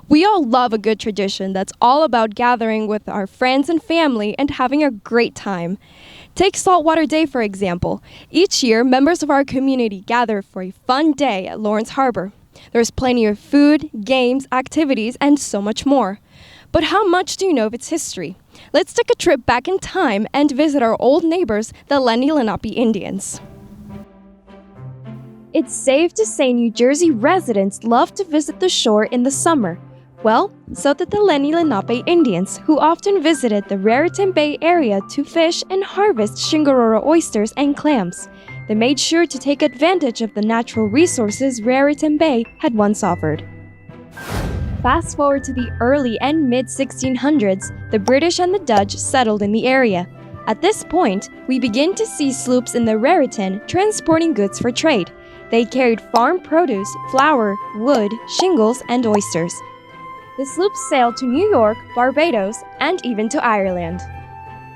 We all love a good tradition that's all about gathering with our friends and family and having a great time. Take Saltwater Day, for example. Each year, members of our community gather for a fun day at Lawrence Harbor. There's plenty of food, games, activities, and so much more. But how much do you know of its history? Let's take a trip back in time and visit our old neighbors, the Lenni Lenape Indians. It's safe to say New Jersey residents love to visit the shore in the summer. Well, so did the Lenni Lenape Indians, who often visited the Raritan Bay area to fish and harvest Shingarora oysters and clams. They made sure to take advantage of the natural resources Raritan Bay had once offered. Fast forward to the early and mid-1600s, the British and the Dutch settled in the area. At this point, we begin to see sloops in the Raritan transporting goods for trade. They carried farm produce, flour, wood, shingles, and oysters. The sloops sailed to New York, Barbados, and even to Ireland.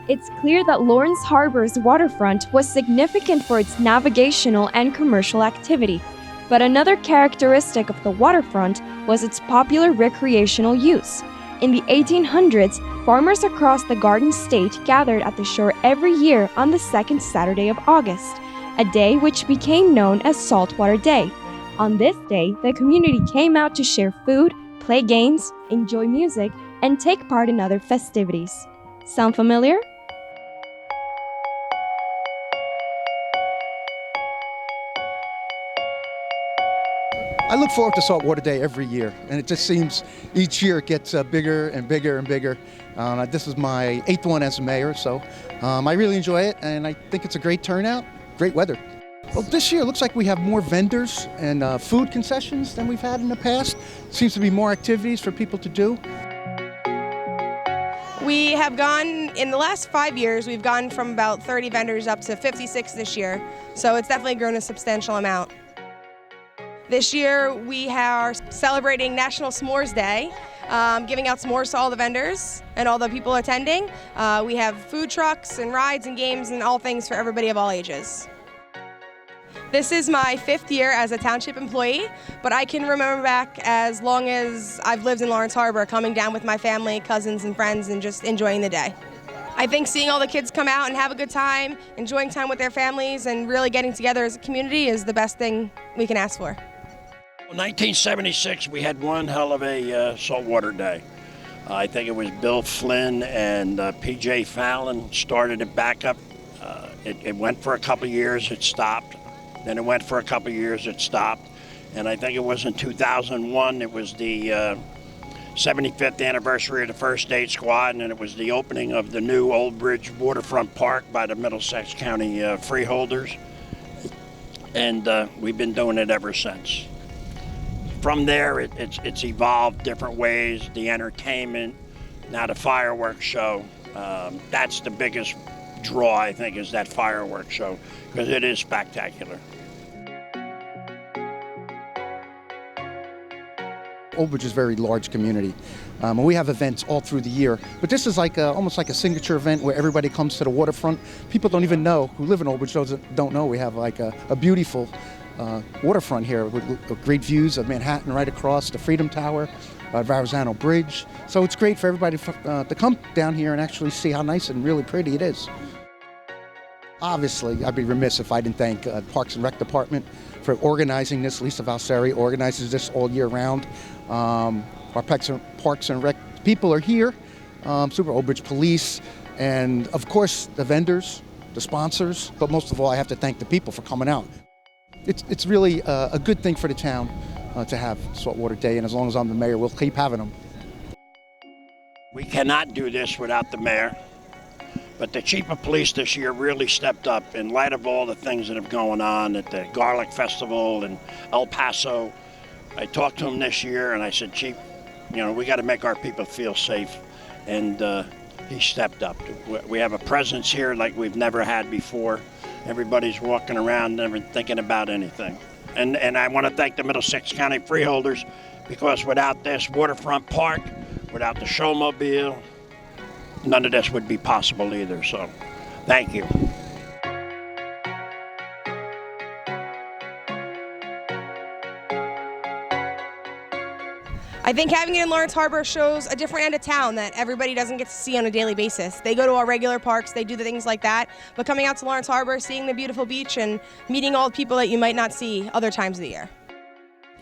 It's clear that Lawrence Harbor's waterfront was significant for its navigational and commercial activity. But another characteristic of the waterfront was its popular recreational use. In the 1800s, farmers across the Garden State gathered at the shore every year on the second Saturday of August, a day which became known as Saltwater Day. On this day, the community came out to share food, play games, enjoy music, and take part in other festivities. Sound familiar? I look forward to Saltwater Day every year, and it just seems each year it gets bigger and bigger and bigger. This is my 8th one as mayor, so I really enjoy it, and I think it's a great turnout, great weather. Well, this year it looks like we have more vendors and food concessions than we've had in the past. Seems to be more activities for people to do. We have gone, in the last 5 years, we've gone from about 30 vendors up to 56 this year, so it's definitely grown a substantial amount. This year we are celebrating National S'mores Day, giving out s'mores to all the vendors and all the people attending. We have food trucks and rides and games and all things for everybody of all ages. This is my 5th year as a township employee, but I can remember back as long as I've lived in Lawrence Harbor, coming down with my family, cousins, and friends, and just enjoying the day. I think seeing all the kids come out and have a good time, enjoying time with their families, and really getting together as a community is the best thing we can ask for. In 1976, we had one hell of a saltwater day. I think it was Bill Flynn and P.J. Fallon started it back up. It went for a couple of years, it stopped. Then it went for a couple of years, it stopped. And I think it was in 2001, it was the 75th anniversary of the First State Squad, and it was the opening of the new Old Bridge Waterfront Park by the Middlesex County freeholders. And we've been doing it ever since. From there, it's evolved different ways, the entertainment, now the fireworks show. That's the biggest draw, I think, is that fireworks show, because it is spectacular. Old Bridge is a very large community, and we have events all through the year. But this is like almost like a signature event where everybody comes to the waterfront. People don't even know, who live in Old Bridge don't know we have like a beautiful waterfront here with great views of Manhattan right across the Freedom Tower, Verrazano Bridge. So it's great for everybody to come down here and actually see how nice and really pretty it is. Obviously, I'd be remiss if I didn't thank Parks and Rec Department for organizing this. Lisa Valseri organizes this all year round. Our Parks and Rec people are here, Super Old Bridge Police, and of course the vendors, the sponsors, but most of all I have to thank the people for coming out. It's really a good thing for the town to have Saltwater Day, and as long as I'm the mayor, we'll keep having them. We cannot do this without the mayor, but the chief of police this year really stepped up in light of all the things that have gone on at the Garlic Festival in El Paso. I talked to him this year and I said, Chief, we got to make our people feel safe, and he stepped up. We have a presence here like we've never had before. Everybody's walking around, never thinking about anything. And I want to thank the Middlesex County freeholders, because without this waterfront park, without the showmobile, none of this would be possible either. So, thank you. I think having it in Lawrence Harbor shows a different end of town that everybody doesn't get to see on a daily basis. They go to our regular parks, they do the things like that, but coming out to Lawrence Harbor, seeing the beautiful beach and meeting all the people that you might not see other times of the year.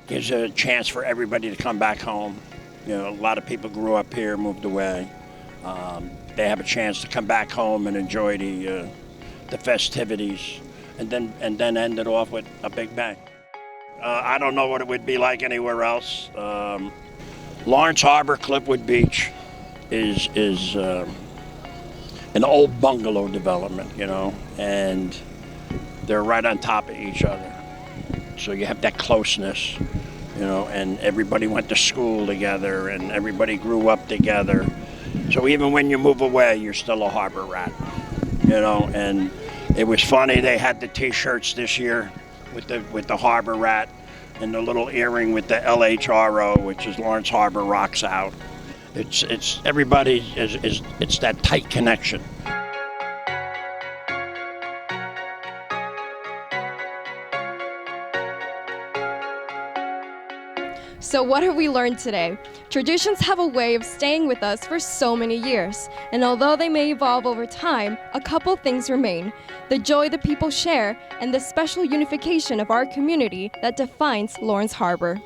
Gives a chance for everybody to come back home. You know, a lot of people grew up here, moved away. They have a chance to come back home and enjoy the festivities, and then end it off with a big bang. I don't know what it would be like anywhere else. Lawrence Harbor, Clipwood Beach is an old bungalow development, you know, and they're right on top of each other. So you have that closeness, you know, and everybody went to school together and everybody grew up together. So even when you move away, you're still a harbor rat, you know. And it was funny, they had the T-shirts this year with the harbor rat and the little earring with the LHRO, which is Lawrence Harbor Rocks Out. It's everybody it's that tight connection. So what have we learned today? Traditions have a way of staying with us for so many years, and although they may evolve over time, a couple things remain: the joy the people share and the special unification of our community that defines Lawrence Harbor.